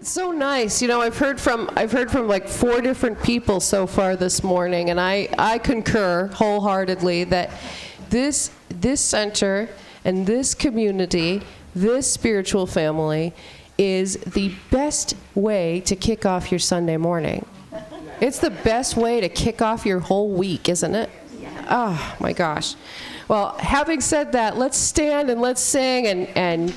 So nice. You know, I've heard from like 4 different people so far this morning, and I concur wholeheartedly that this center and this community, this spiritual family, is the best way to kick off your Sunday morning. It's the best way to kick off your whole week, isn't it? Oh my gosh. Well, having said that, let's stand and let's sing and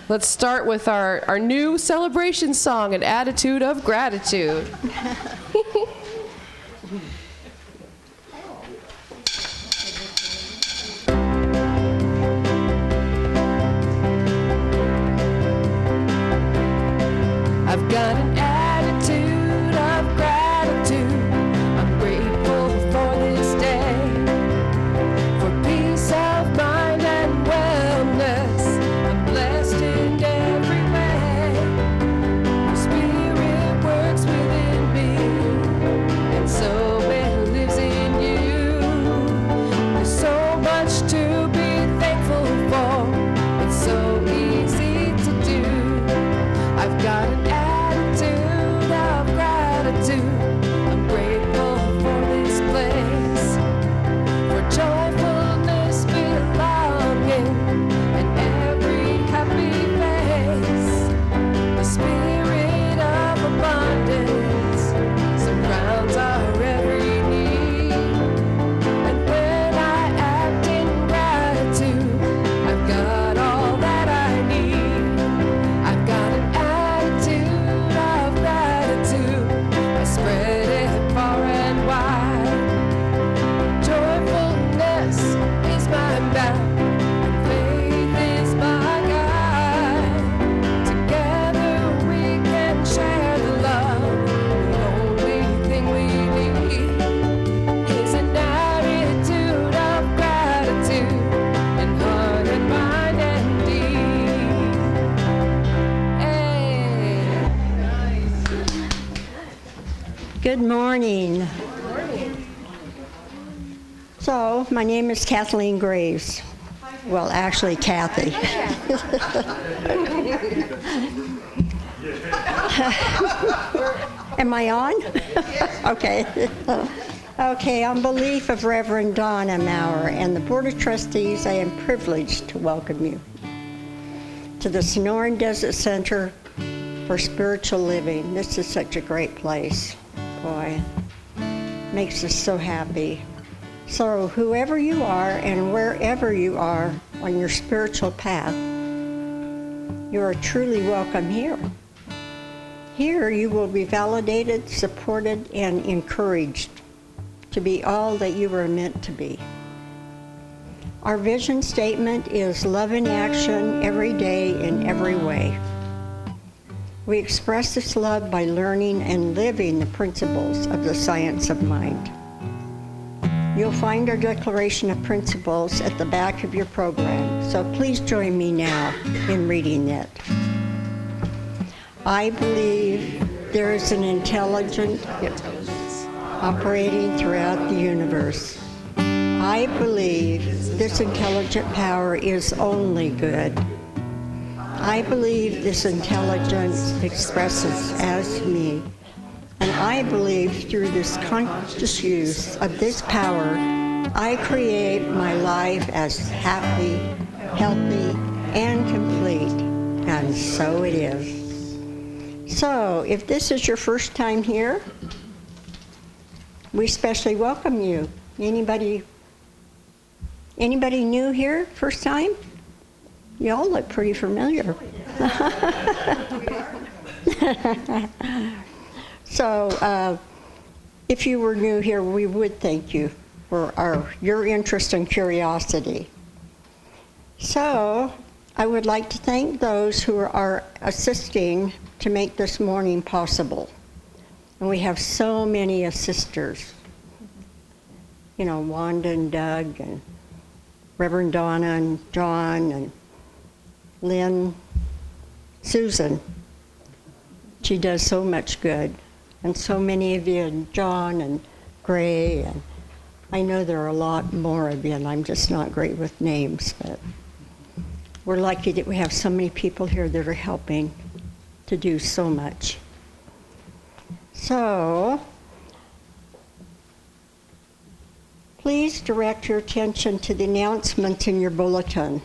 let's start with our new celebration song, An Attitude of Gratitude. I've got an attitude of gratitude. I'm grateful for this day, for peace of mind and wellness. I'm blessed in every way. Your spirit works within me, and so it lives in you. There's so much to be thankful for. It's so easy to do. I've got an attitude of gratitude. I'm grateful for this place, for joyfulness belonging and every happy face. The spirit of abundance surrounds our every need. And when I act in gratitude, I've got all that I need. I've got an attitude of gratitude. I spread it far and wide. Joyfulness is my bound, and faith is my guide. Together we can share the love. The only thing we need is an attitude of gratitude in heart and mind and deed. Hey. Good morning. So, my name is Kathleen Graves. Well, actually, Kathy. Am I on? Okay. Okay, on behalf of Reverend Donna Maurer and the Board of Trustees, I am privileged to welcome you to the Sonoran Desert Center for Spiritual Living. This is such a great place. Boy, makes us so happy. So whoever you are and wherever you are on your spiritual path, you are truly welcome here. Here you will be validated, supported, and encouraged to be all that you were meant to be. Our vision statement is love in action every day in every way. We express this love by learning and living the principles of the science of mind. You'll find our Declaration of Principles at the back of your program, so please join me now in reading it. I believe there is an intelligence operating throughout the universe. I believe this intelligent power is only good. I believe this intelligence expresses as me, and I believe through this conscious use of this power, I create my life as happy, healthy, and complete, and so it is. So, if this is your first time here, we especially welcome you. Anybody new here, first time? You all look pretty familiar. So, if you were new here, we would thank you for your interest and curiosity. So, I would like to thank those who are assisting to make this morning possible. And we have so many assisters. You know, Wanda and Doug and Reverend Donna and John and Lynn, Susan. She does so much good. And so many of you, and John and Gray, and I know there are a lot more of you, and I'm just not great with names, but we're lucky that we have so many people here that are helping. to do so much. So, please direct your attention to the announcements in your bulletin.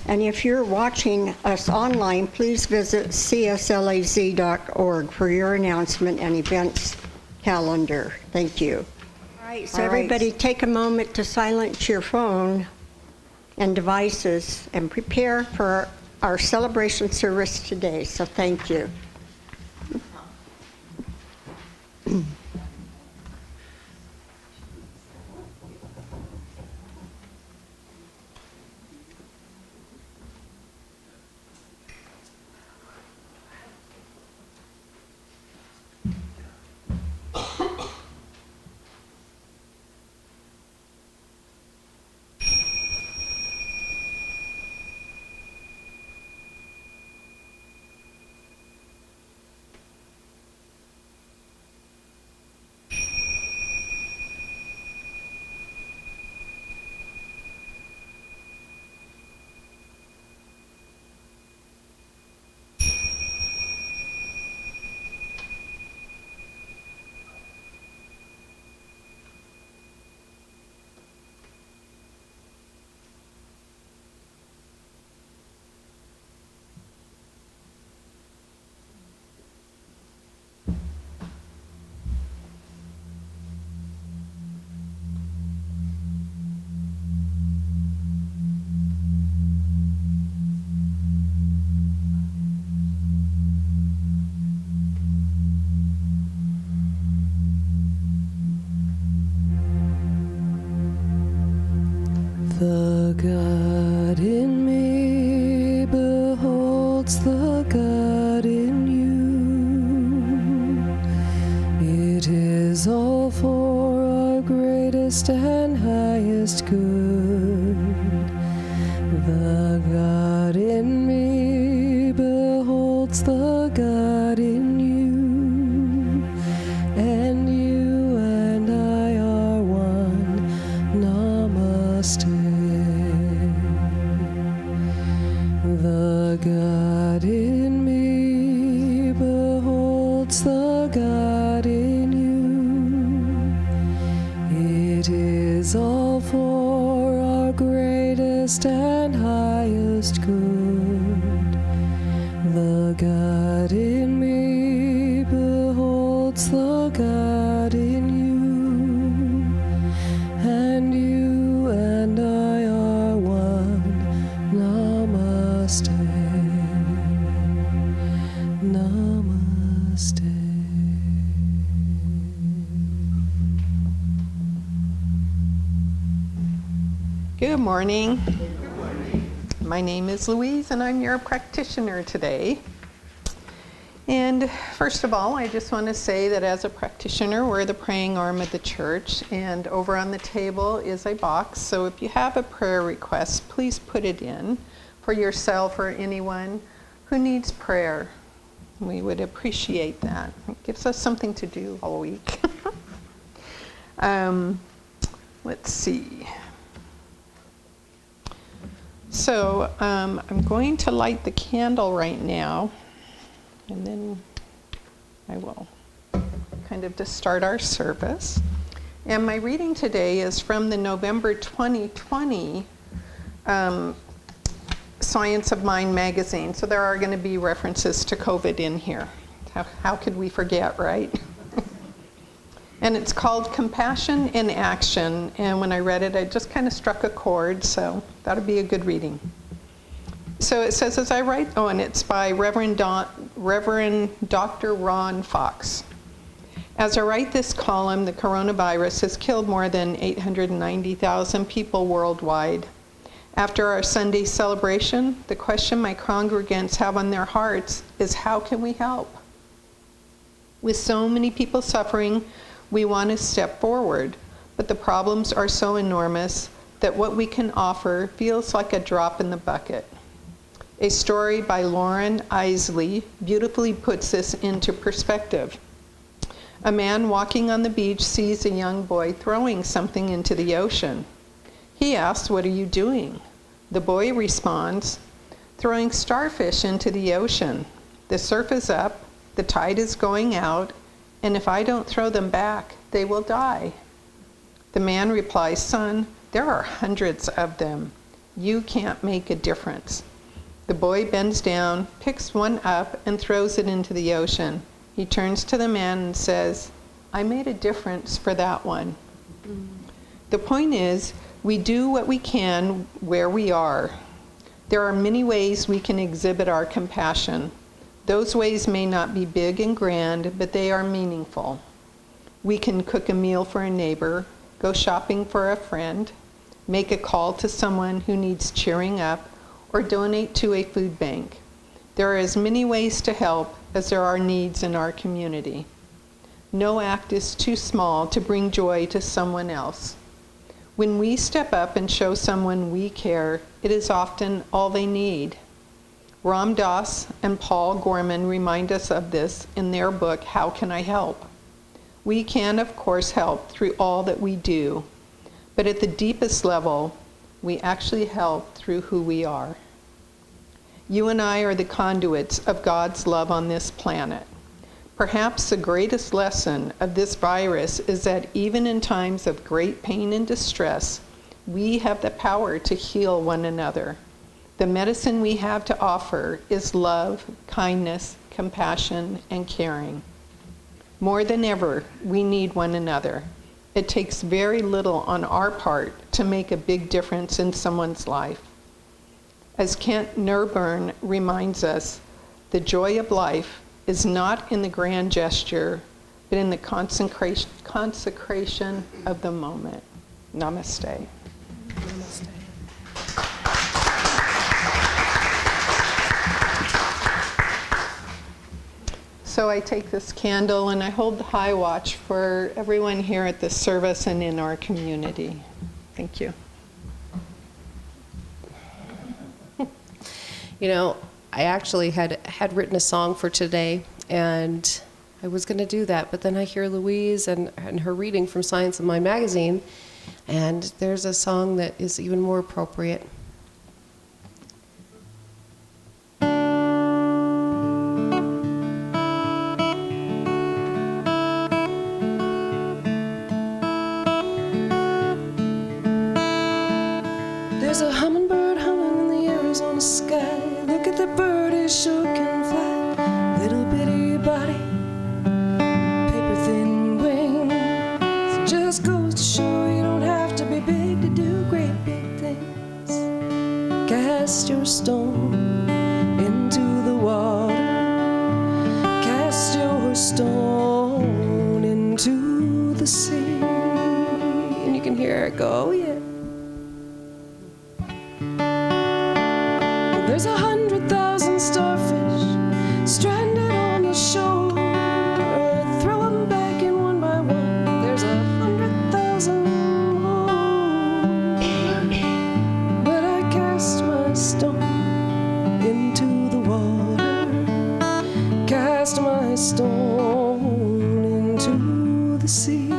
And if you're watching us online, please visit cslaz.org for your announcement and events calendar. Thank you. All right, so everybody take a moment to silence your phone and devices and prepare for our celebration service today. So thank you. The God in me beholds the God in you. It is all for our greatest and highest good. The God in me beholds the God in you, and you and I are one. Namaste. The God in me beholds the God in you. It is all for our greatest and highest good. The God in me beholds the God in you, and you and I are one. Namaste. Namaste. Good morning. My name is Louise, and I'm your practitioner today. And first of all, I just want to say that as a practitioner, we're the praying arm of the church, and over on the table is a box. So if you have a prayer request, please put it in for yourself or anyone who needs prayer. We would appreciate that. It gives us something to do all week. Let's see. So I'm going to light the candle right now, and then I will kind of just start our service. And my reading today is from the November 2020 Science of Mind magazine. So there are going to be references to COVID in here. How could we forget, right? And it's called Compassion in Action. And when I read it, I just kind of struck a chord, so that'll be a good reading. So it says, as I write, and it's by Reverend Dr. Ron Fox. As I write this column, the coronavirus has killed more than 890,000 people worldwide. After our Sunday celebration, the question my congregants have on their hearts is, how can we help? With so many people suffering, we want to step forward, but the problems are so enormous that what we can offer feels like a drop in the bucket. A story by Lauren Isley beautifully puts this into perspective. A man walking on the beach sees a young boy throwing something into the ocean. He asks, "What are you doing?" The boy responds, Throwing starfish into the ocean. The surf is up, the tide is going out, and if I don't throw them back, they will die. The man replies, "Son, there are hundreds of them. You can't make a difference." The boy bends down, picks one up, and throws it into the ocean. He turns to the man and says, "I made a difference for that one." The point is, we do what we can where we are. There are many ways we can exhibit our compassion. Those ways may not be big and grand, but they are meaningful. We can cook a meal for a neighbor, go shopping for a friend, make a call to someone who needs cheering up, or donate to a food bank. There are as many ways to help as there are needs in our community. No act is too small to bring joy to someone else. When we step up and show someone we care, it is often all they need. Ram Dass and Paul Gorman remind us of this in their book, How Can I Help? We can, of course, help through all that we do, but at the deepest level, we actually help through who we are. You and I are the conduits of God's love on this planet. Perhaps the greatest lesson of this virus is that even in times of great pain and distress, we have the power to heal one another. The medicine we have to offer is love, kindness, compassion, and caring. More than ever, we need one another. It takes very little on our part to make a big difference in someone's life. As Kent Nurburn reminds us, the joy of life is not in the grand gesture, but in the consecration of the moment. Namaste. Namaste. So I take this candle and I hold the high watch for everyone here at this service and in our community. Thank you. You know, I actually had written a song for today, and I was going to do that, but then I hear Louise and her reading from Science of Mind magazine, and there's a song that is even more appropriate. There's a hummingbird humming in the Arizona sky. Look at the bird, it sure can fly. Little bitty body, paper thin wings. Just goes to show you don't have to be big to do great big things. Cast your stone into the water. Cast your stone into the sea. And you can hear it go, oh yeah. There's 100,000 starfish stranded on the shore. Throw them back in one by one. There's 100,000 more. But I cast my stone into the water. Cast my stone into the sea.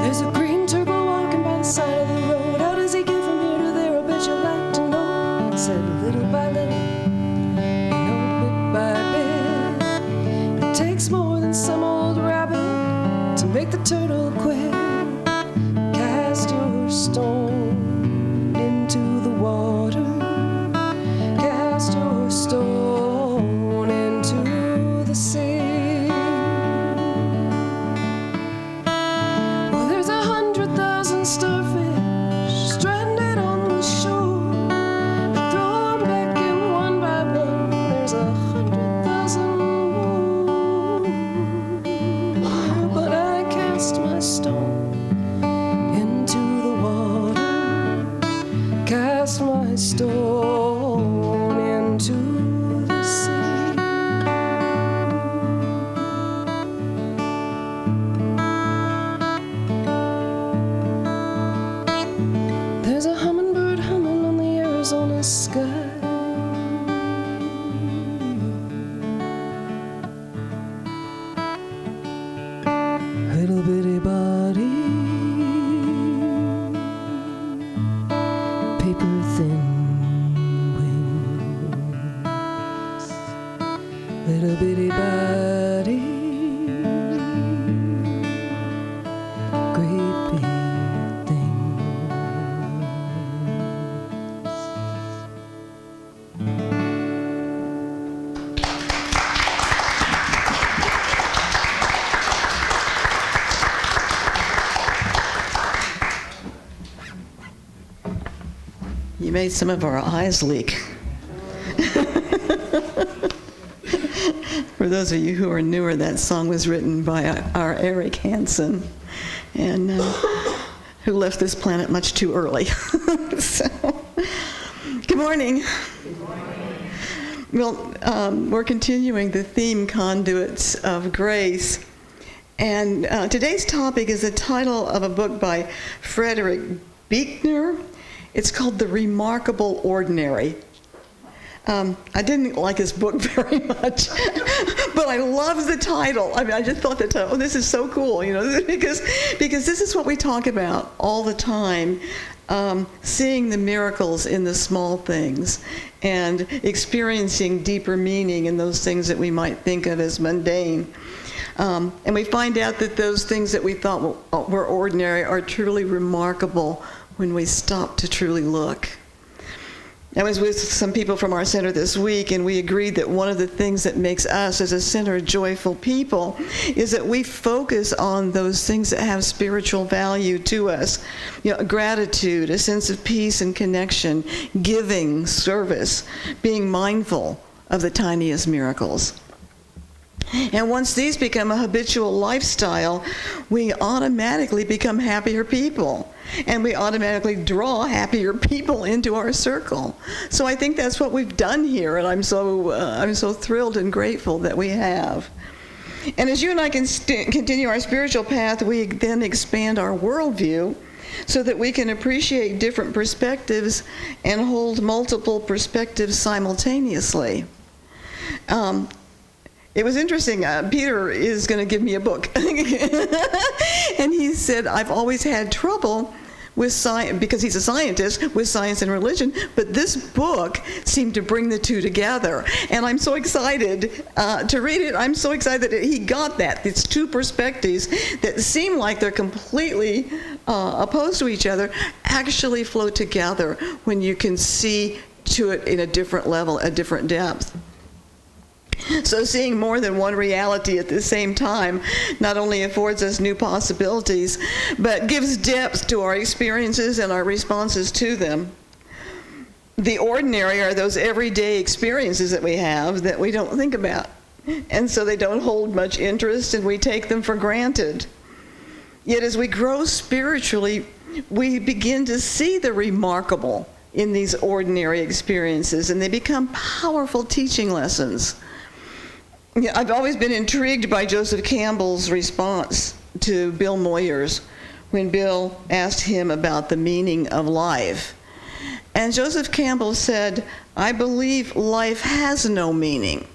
There's a green turtle walking by the side of the road. How does he get from here to there? I bet you'd like to know. I said little by little, bit by bit. It takes more than some old rabbit to make the turtle quit. Cast your stone into the water. Cast your stone into the sea. Well, there's 100,000 starfish stranded on the shore. Throw them back in one by one. There's 100,000 more. But I cast my stone into the water. Cast my stone into the sea. There's a hummingbird humming on the Arizona sky. Little bitty body, little bitty body, great big thing. You made some of our eyes leak. For those of you who are newer, that song was written by our Eric Hansen, and who left this planet much too early. So, good morning. Good morning. Well, we're continuing the theme, Conduits of Grace. And today's topic is the title of a book by Frederick Buechner. It's called The Remarkable Ordinary. I didn't like his book very much, but I love the title. I mean, I just thought the title, this is so cool, because this is what we talk about all the time, seeing the miracles in the small things and experiencing deeper meaning in those things that we might think of as mundane. And we find out that those things that we thought were ordinary are truly remarkable when we stop to truly look. I was with some people from our center this week, and we agreed that one of the things that makes us as a center joyful people is that we focus on those things that have spiritual value to us. Gratitude, a sense of peace and connection, giving, service, being mindful of the tiniest miracles. And once these become a habitual lifestyle, we automatically become happier people. And we automatically draw happier people into our circle. So I think that's what we've done here, and I'm so thrilled and grateful that we have. And as you and I can continue our spiritual path, we then expand our worldview so that we can appreciate different perspectives and hold multiple perspectives simultaneously. It was interesting. Peter is going to give me a book. And he said, I've always had trouble with science, because he's a scientist, with science and religion, but this book seemed to bring the two together. And I'm so excited to read it. I'm so excited that he got that. These two perspectives that seem like they're completely opposed to each other actually flow together when you can see to it in a different level, a different depth. So seeing more than one reality at the same time not only affords us new possibilities, but gives depth to our experiences and our responses to them. The ordinary are those everyday experiences that we have that we don't think about. And so they don't hold much interest, and we take them for granted. Yet as we grow spiritually, we begin to see the remarkable in these ordinary experiences, and they become powerful teaching lessons. I've always been intrigued by Joseph Campbell's response to Bill Moyers when Bill asked him about the meaning of life. And Joseph Campbell said, I believe life has no meaning.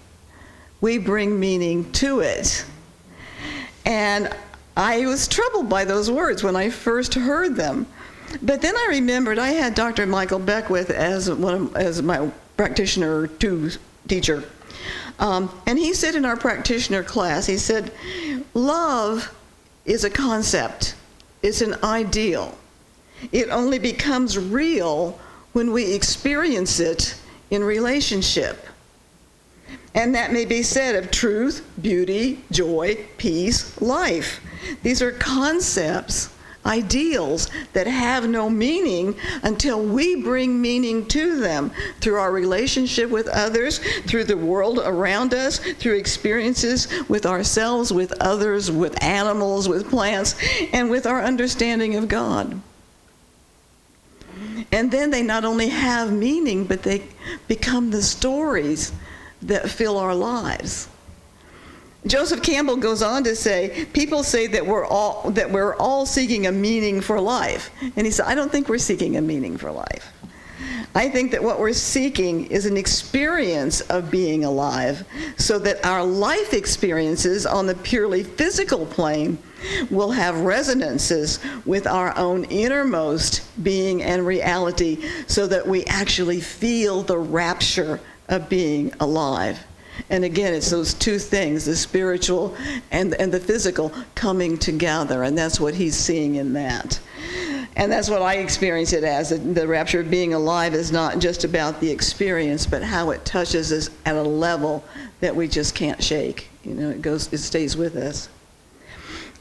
We bring meaning to it. And I was troubled by those words when I first heard them. But then I remembered I had Dr. Michael Beckwith as my practitioner teacher. And he said in our practitioner class, he said, love is a concept. It's an ideal. It only becomes real when we experience it in relationship. And that may be said of truth, beauty, joy, peace, life. These are concepts, ideals that have no meaning until we bring meaning to them through our relationship with others, through the world around us, through experiences with ourselves, with others, with animals, with plants, and with our understanding of God. And then they not only have meaning, but they become the stories that fill our lives. Joseph Campbell goes on to say, people say that we're all seeking a meaning for life. And he said, I don't think we're seeking a meaning for life. I think that what we're seeking is an experience of being alive, so that our life experiences on the purely physical plane will have resonances with our own innermost being and reality, so that we actually feel the rapture of being alive. And again, it's those two things, the spiritual and the physical, coming together, and that's what he's seeing in that. And that's what I experience it as. The rapture of being alive is not just about the experience, but how it touches us at a level that we just can't shake. You know, it stays with us.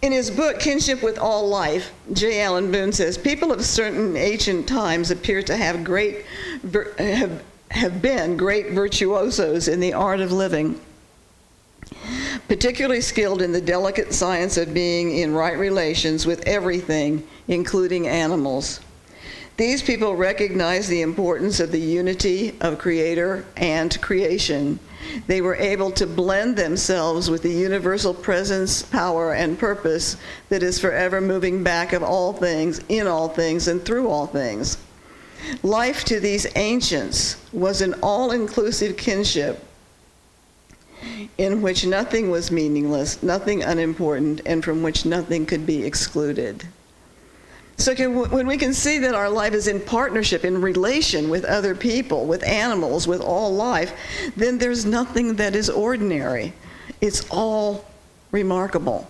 In his book, Kinship with All Life, J. Allen Boone says, people of certain ancient times appear to have been great virtuosos in the art of living, particularly skilled in the delicate science of being in right relations with everything, including animals. These people recognize the importance of the unity of Creator and creation. They were able to blend themselves with the universal presence, power, and purpose that is forever moving back of all things, in all things, and through all things. Life to these ancients was an all-inclusive kinship in which nothing was meaningless, nothing unimportant, and from which nothing could be excluded. So when we can see that our life is in partnership, in relation with other people, with animals, with all life, then there's nothing that is ordinary. It's all remarkable.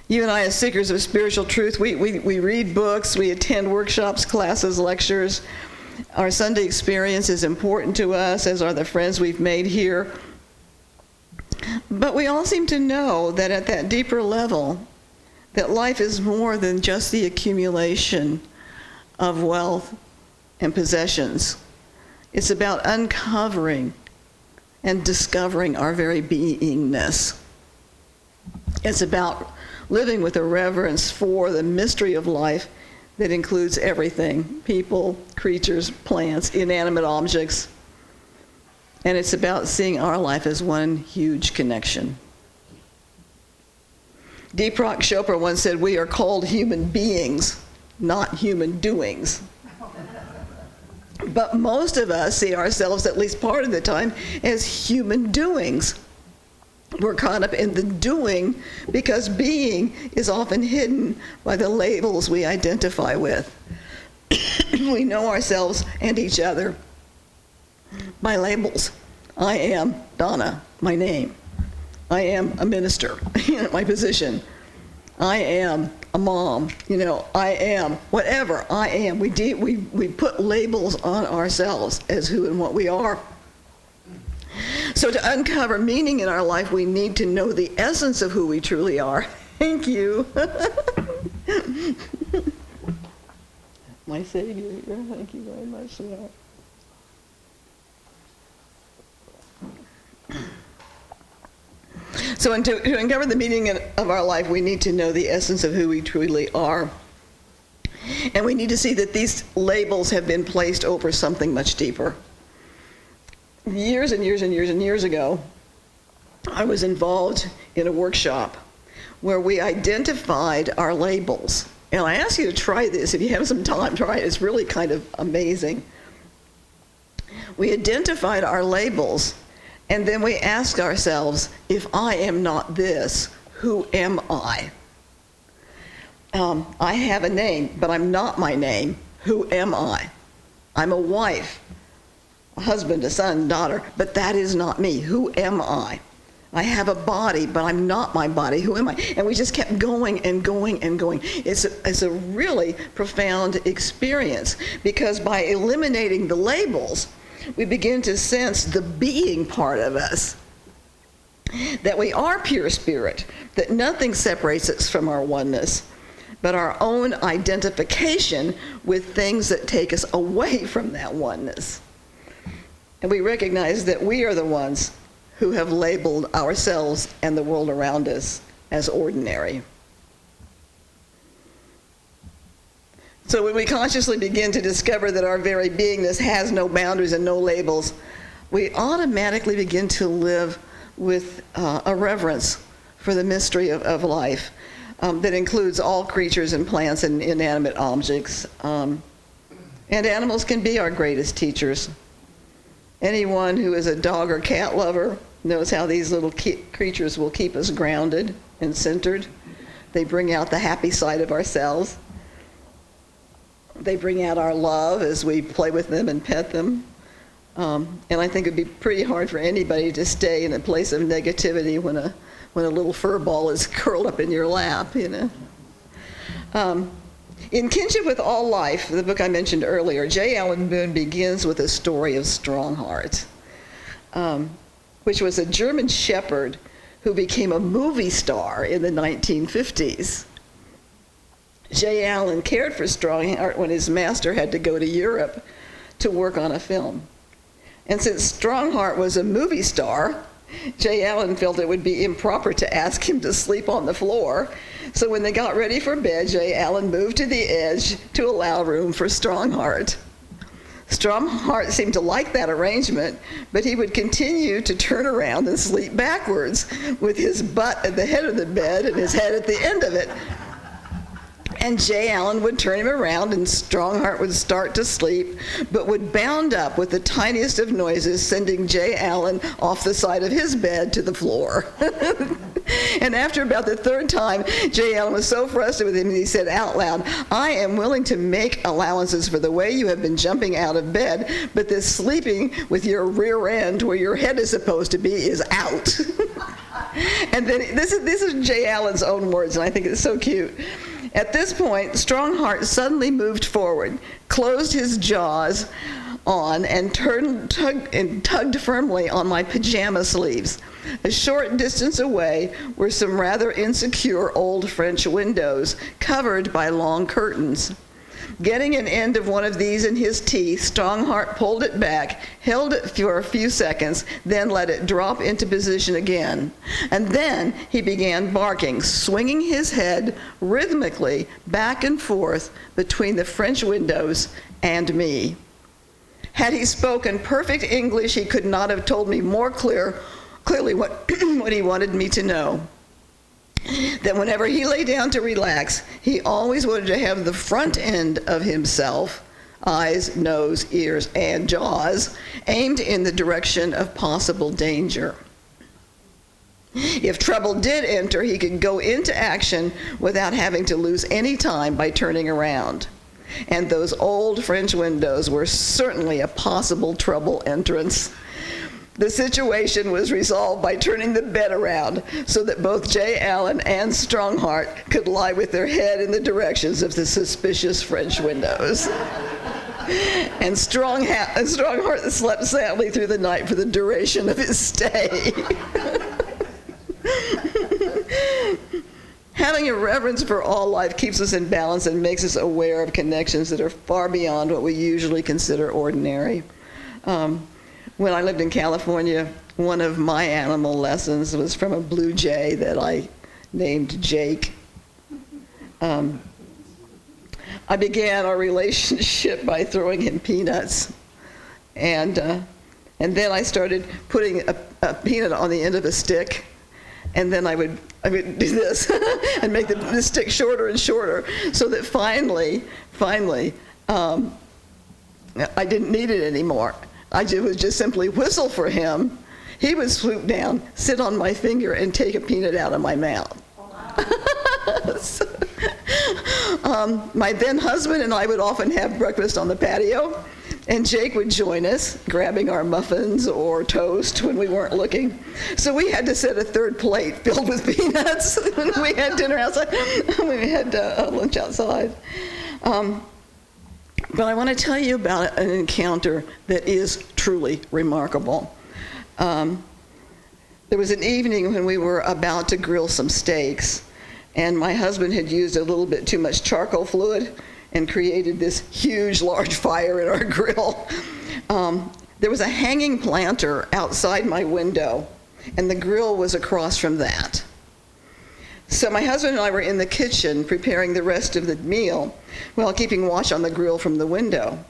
You and I, as seekers of spiritual truth, we read books, we attend workshops, classes, lectures. Our Sunday experience is important to us, as are the friends we've made here. But we all seem to know that at that deeper level, that life is more than just the accumulation of wealth and possessions. It's about uncovering and discovering our very beingness. It's about living with a reverence for the mystery of life that includes everything: people, creatures, plants, inanimate objects. And it's about seeing our life as one huge connection. Deepak Chopra once said, we are called human beings, not human doings. But most of us see ourselves, at least part of the time, as human doings. We're caught up in the doing because being is often hidden by the labels we identify with. We know ourselves and each other by labels. I am Donna, my name. I am a minister, my position. I am a mom, I am whatever I am. We put labels on ourselves as who and what we are. So to uncover meaning in our life, we need to know the essence of who we truly are. Thank you. My Savior, thank you very much for that. So to uncover the meaning of our life, we need to know the essence of who we truly are. And we need to see that these labels have been placed over something much deeper. Years and years and years and years ago, I was involved in a workshop where we identified our labels. And I ask you to try this. If you have some time, try it. It's really kind of amazing. We identified our labels, and then we asked ourselves, if I am not this, who am I? I have a name, but I'm not my name. Who am I? I'm a wife, a husband, a son, daughter, but that is not me. Who am I? I have a body, but I'm not my body. Who am I? And we just kept going and going and going. It's a really profound experience, because by eliminating the labels, we begin to sense the being part of us, that we are pure spirit, that nothing separates us from our oneness, but our own identification with things that take us away from that oneness. And we recognize that we are the ones who have labeled ourselves and the world around us as ordinary. So when we consciously begin to discover that our very beingness has no boundaries and no labels, we automatically begin to live with a reverence for the mystery of life that includes all creatures and plants and inanimate objects. And animals can be our greatest teachers. Anyone who is a dog or cat lover knows how these little creatures will keep us grounded and centered. They bring out the happy side of ourselves. They bring out our love as we play with them and pet them. And I think it'd be pretty hard for anybody to stay in a place of negativity when a little fur ball is curled up in your lap, you know. In Kinship with All Life, the book I mentioned earlier, J. Allen Boone begins with a story of Strongheart, which was a German shepherd who became a movie star in the 1950s. J. Allen cared for Strongheart when his master had to go to Europe to work on a film. And since Strongheart was a movie star, J. Allen felt it would be improper to ask him to sleep on the floor. So when they got ready for bed, J. Allen moved to the edge to allow room for Strongheart. Strongheart seemed to like that arrangement, but he would continue to turn around and sleep backwards with his butt at the head of the bed and his head at the end of it. And J. Allen would turn him around and Strongheart would start to sleep, but would bound up with the tiniest of noises, sending J. Allen off the side of his bed to the floor. And after about the third time, J. Allen was so frustrated with him that he said out loud, "I am willing to make allowances for the way you have been jumping out of bed, but this sleeping with your rear end where your head is supposed to be is out." And then this is J. Allen's own words, and I think it's so cute. At this point, Strongheart suddenly moved forward, closed his jaws on, and tugged firmly on my pajama sleeves. A short distance away were some rather insecure old French windows, covered by long curtains. Getting an end of one of these in his teeth, Strongheart pulled it back, held it for a few seconds, then let it drop into position again. And then he began barking, swinging his head rhythmically back and forth between the French windows and me. Had he spoken perfect English, he could not have told me more clearly what he wanted me to know. That whenever he lay down to relax, he always wanted to have the front end of himself, eyes, nose, ears, and jaws, aimed in the direction of possible danger. If trouble did enter, he could go into action without having to lose any time by turning around. And those old French windows were certainly a possible trouble entrance. The situation was resolved by turning the bed around so that both J. Allen and Strongheart could lie with their head in the directions of the suspicious French windows. And Strongheart slept soundly through the night for the duration of his stay. Having a reverence for all life keeps us in balance and makes us aware of connections that are far beyond what we usually consider ordinary. When I lived in California, one of my animal lessons was from a blue jay that I named Jake. I began our relationship by throwing him peanuts, and then I started putting a peanut on the end of a stick, and then I would do this and make the stick shorter and shorter, so that finally, I didn't need it anymore. I would just simply whistle for him. He would swoop down, sit on my finger, and take a peanut out of my mouth. My then husband and I would often have breakfast on the patio, and Jake would join us, grabbing our muffins or toast when we weren't looking. So we had to set a third plate filled with peanuts when we had dinner outside. We had lunch outside. But I want to tell you about an encounter that is truly remarkable. There was an evening when we were about to grill some steaks, and my husband had used a little bit too much charcoal fluid and created this huge, large fire in our grill. There was a hanging planter outside my window, and the grill was across from that. So my husband and I were in the kitchen preparing the rest of the meal while keeping watch on the grill from the window.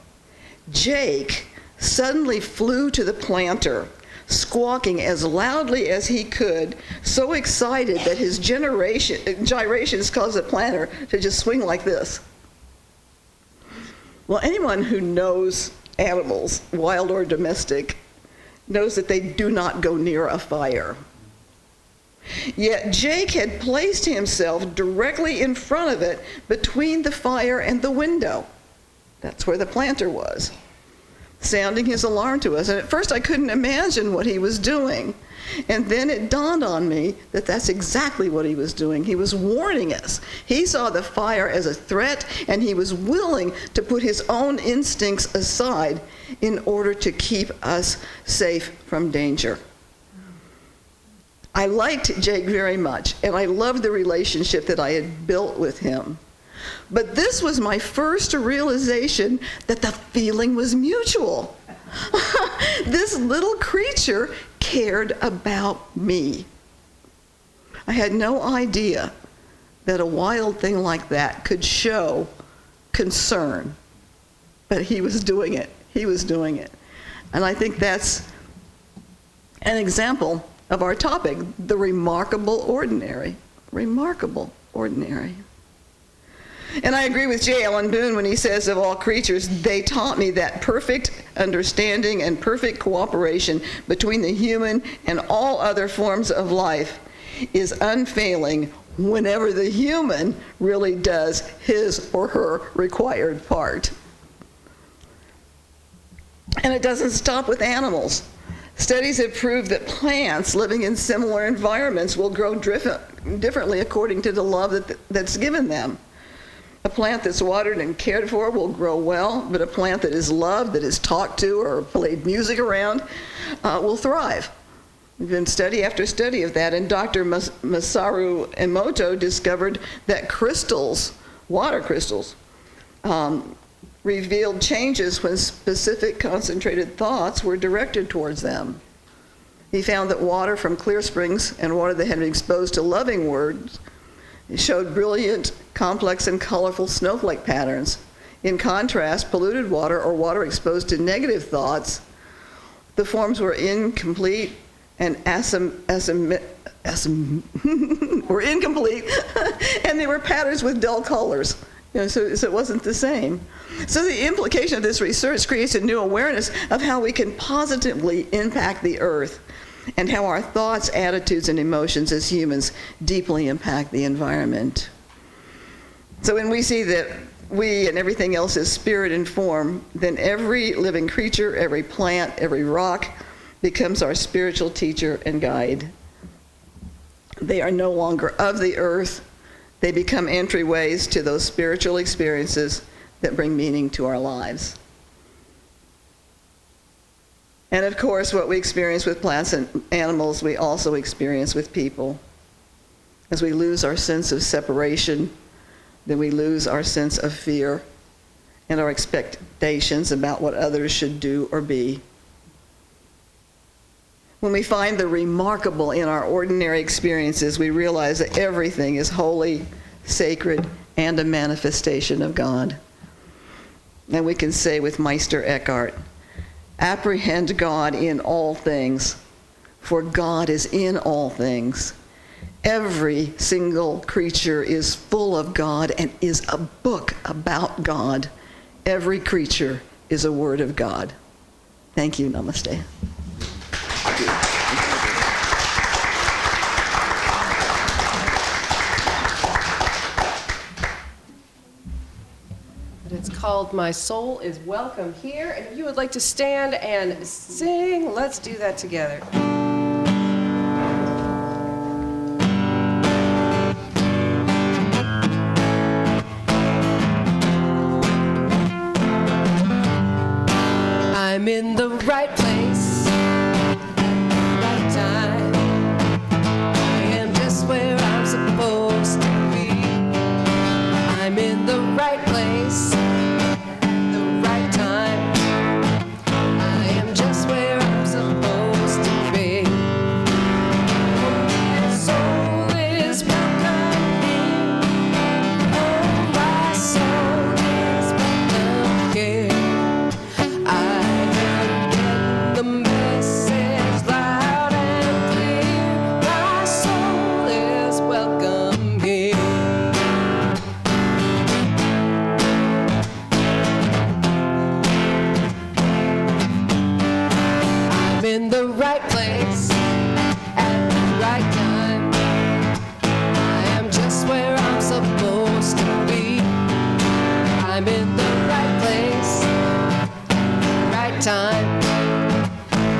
Jake suddenly flew to the planter, squawking as loudly as he could, so excited that his gyrations caused the planter to just swing like this. Well, anyone who knows animals, wild or domestic, knows that they do not go near a fire. Yet Jake had placed himself directly in front of it, between the fire and the window. That's where the planter was. sounding his alarm to us. And at first I couldn't imagine what he was doing. And then it dawned on me that that's exactly what he was doing. He was warning us. He saw the fire as a threat, and he was willing to put his own instincts aside in order to keep us safe from danger. I liked Jake very much, and I loved the relationship that I had built with him. But this was my first realization that the feeling was mutual. This little creature cared about me. I had no idea that a wild thing like that could show concern, but he was doing it. He was doing it. And I think that's an example of our topic, the remarkable ordinary. Remarkable ordinary. And I agree with J. Allen Boone when he says of all creatures, they taught me that perfect understanding and perfect cooperation between the human and all other forms of life is unfailing whenever the human really does his or her required part. And it doesn't stop with animals. Studies have proved that plants living in similar environments will grow differently according to the love that's given them. A plant that's watered and cared for will grow well, but a plant that is loved, that is talked to or played music around, will thrive. There's been study after study of that, and Dr. Masaru Emoto discovered that crystals, water crystals, revealed changes when specific concentrated thoughts were directed towards them. He found that water from clear springs and water that had been exposed to loving words showed brilliant, complex, and colorful snowflake patterns. In contrast, polluted water or water exposed to negative thoughts, the forms were incomplete and were incomplete, and they were patterns with dull colors. So it wasn't the same. So the implication of this research creates a new awareness of how we can positively impact the earth and how our thoughts, attitudes, and emotions as humans deeply impact the environment. So when we see that we and everything else is spirit and form, then every living creature, every plant, every rock becomes our spiritual teacher and guide. They are no longer of the earth. They become entryways to those spiritual experiences that bring meaning to our lives. And of course, what we experience with plants and animals, we also experience with people. As we lose our sense of separation, then we lose our sense of fear and our expectations about what others should do or be. When we find the remarkable in our ordinary experiences, we realize that everything is holy, sacred, and a manifestation of God. And we can say with Meister Eckhart, apprehend God in all things, for God is in all things. Every single creature is full of God and is a book about God. Every creature is a word of God. Thank you. Namaste. It's called My Soul is Welcome Here. And if you would like to stand and sing, let's do that together. I'm in the right place, right time. I am just where I'm supposed to be. I'm in the right place, the right time. I am just where I'm supposed to be. My soul is welcome here. Oh, my soul is welcome here. I am getting the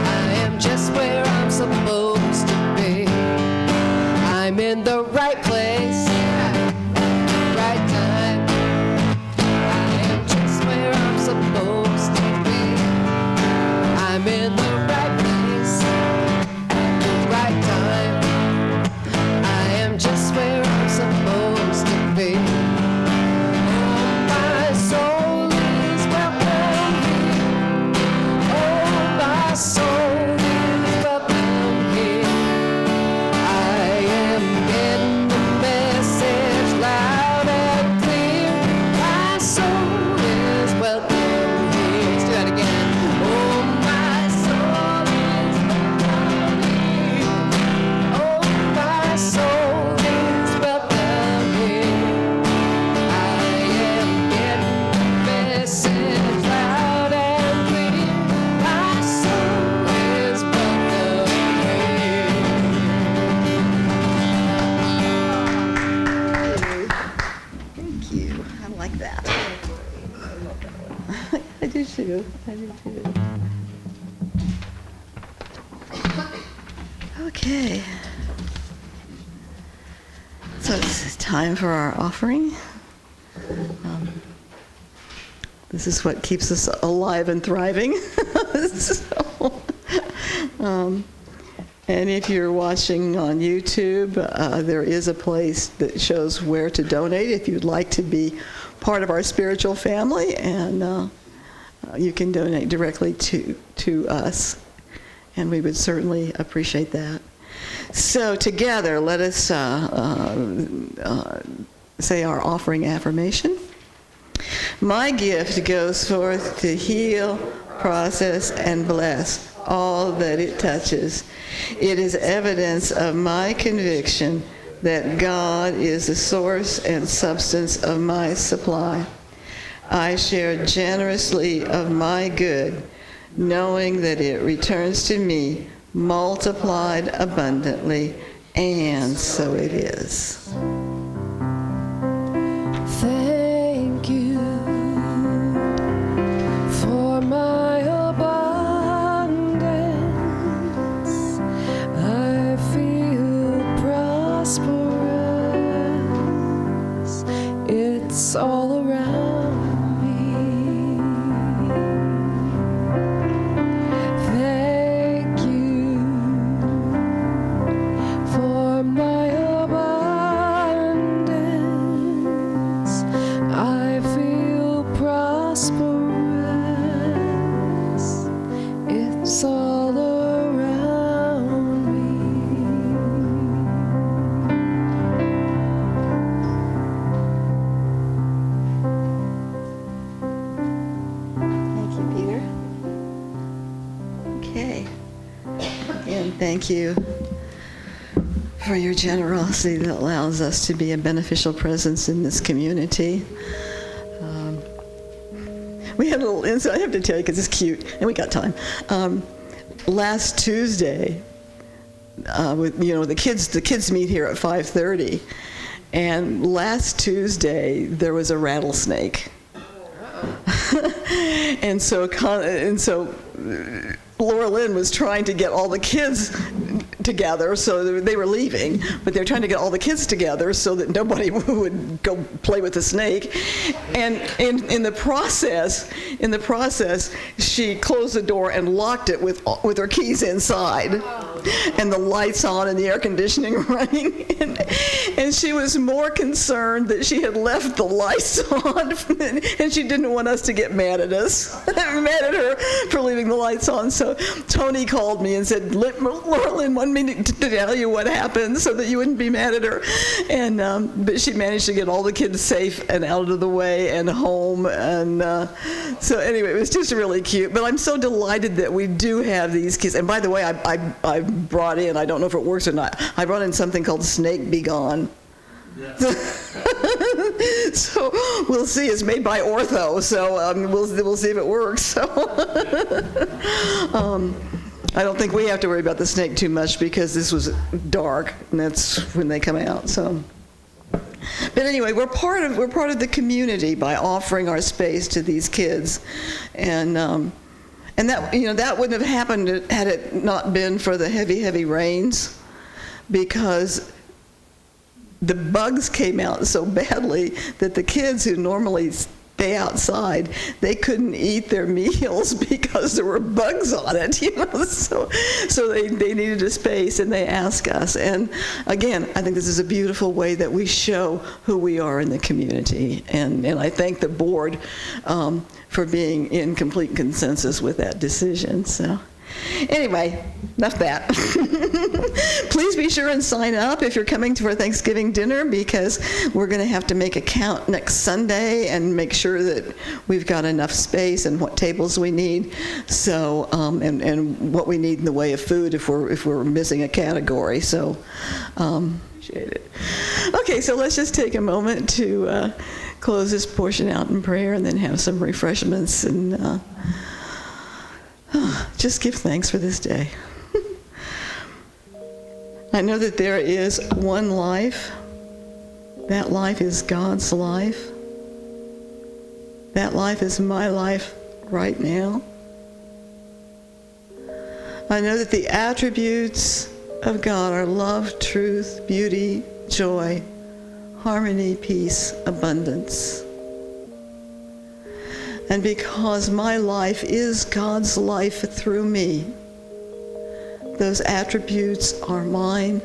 I am just where I'm supposed to be. I'm in the right place, right time. I am just where I'm supposed to be. I'm in the right place, at the right time. I am just where I'm supposed to be. Oh, my soul is welcome here. Oh, my soul is welcome here. I am getting the message loud and clear. My soul is welcome here. Let's do that again. Oh, my soul is welcome here. Oh, my soul is welcome here. I am getting the message loud and clear. My soul is welcome here. Thank you. I like that. I do too. I do too. Okay. So it's time for our offering. This is what keeps us alive and thriving. So, and if you're watching on YouTube, there is a place that shows where to donate if you'd like to be part of our spiritual family, and you can donate directly to us, and we would certainly appreciate that. So together, let us say our offering affirmation. My gift goes forth to heal, process, and bless all that it touches. It is evidence of my conviction that God is the source and substance of my supply. I share generously of my good, knowing that it returns to me multiplied abundantly, and so it is. Thank you for my abundance. I feel prosperous. It's all around me. Thank you for my abundance. I feel prosperous. It's all around me. Thank you, Peter. Okay. And thank you for your generosity that allows us to be a beneficial presence in this community. We had a little incident, I have to tell you because it's cute, and we got time. Last Tuesday, the kids meet here at 5:30, and last Tuesday there was a rattlesnake. And so Laura Lynn was trying to get all the kids together, so they were leaving, but they were trying to get all the kids together so that nobody would go play with the snake. And in the process, she closed the door and locked it with her keys inside, and the lights on and the air conditioning running. And she was more concerned that she had left the lights on, and she didn't want us to get mad at us, mad at her for leaving the lights on. So Tony called me and said, Laura Lynn wanted me to tell you what happened so that you wouldn't be mad at her. And but she managed to get all the kids safe and out of the way and home. And so anyway, it was just really cute. But I'm so delighted that we do have these kids. And by the way, I brought in, I don't know if it works or not, I brought in something called Snake Be Gone. So we'll see. It's made by Ortho, so we'll see if it works. So I don't think we have to worry about the snake too much because this was dark, and that's when they come out. So, but anyway, we're part of the community by offering our space to these kids, and And that, that wouldn't have happened had it not been for the heavy, heavy rains, because the bugs came out so badly that the kids who normally stay outside, they couldn't eat their meals because there were bugs on it, so they needed a space, and they asked us. And again, I think this is a beautiful way that we show who we are in the community, and I thank the board for being in complete consensus with that decision. So anyway, enough that. Please be sure and sign up if you're coming to our Thanksgiving dinner, because we're going to have to make a count next Sunday and make sure that we've got enough space and what tables we need. So and what we need in the way of food if we're missing a category. So appreciate it. Okay, so let's just take a moment to close this portion out in prayer, and then have some refreshments, and just give thanks for this day. I know that there is one life. That life is God's life. That life is my life right now. I know that the attributes of God are love, truth, beauty, joy, harmony, peace, abundance. And because my life is God's life through me, those attributes are mine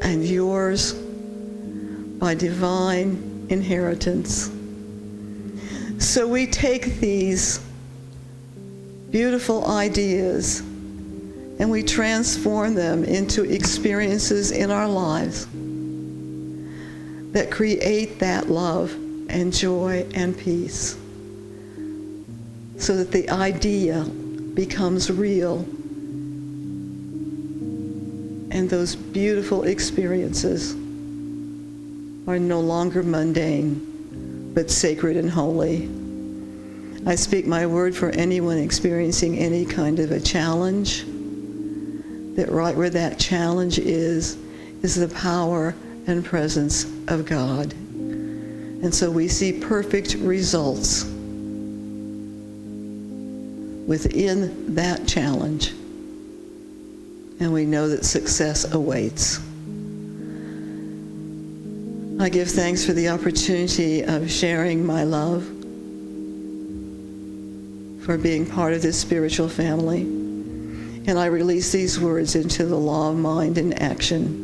and yours by divine inheritance. So we take these beautiful ideas and we transform them into experiences in our lives that create that love and joy and peace, so that the idea becomes real, and those beautiful experiences are no longer mundane, but sacred and holy. I speak my word for anyone experiencing any kind of a challenge, that right where that challenge is the power and presence of God. And so we see perfect results within that challenge, and we know that success awaits. I give thanks for the opportunity of sharing my love, for being part of this spiritual family, and I release these words into the law of mind and action,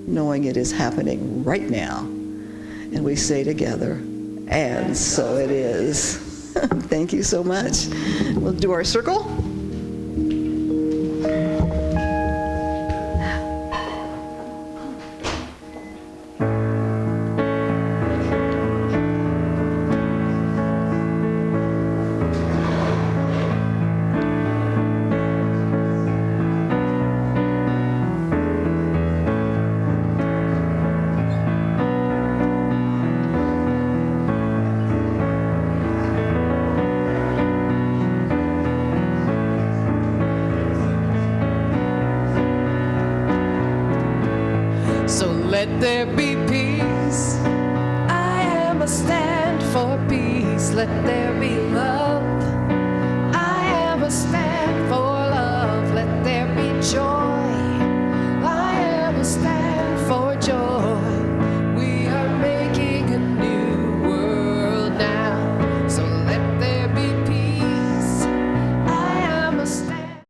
knowing it is happening right now. And we say together, and so it is. Thank you so much. We'll do our circle. Let there be peace. I am a stand for peace. Let there be love.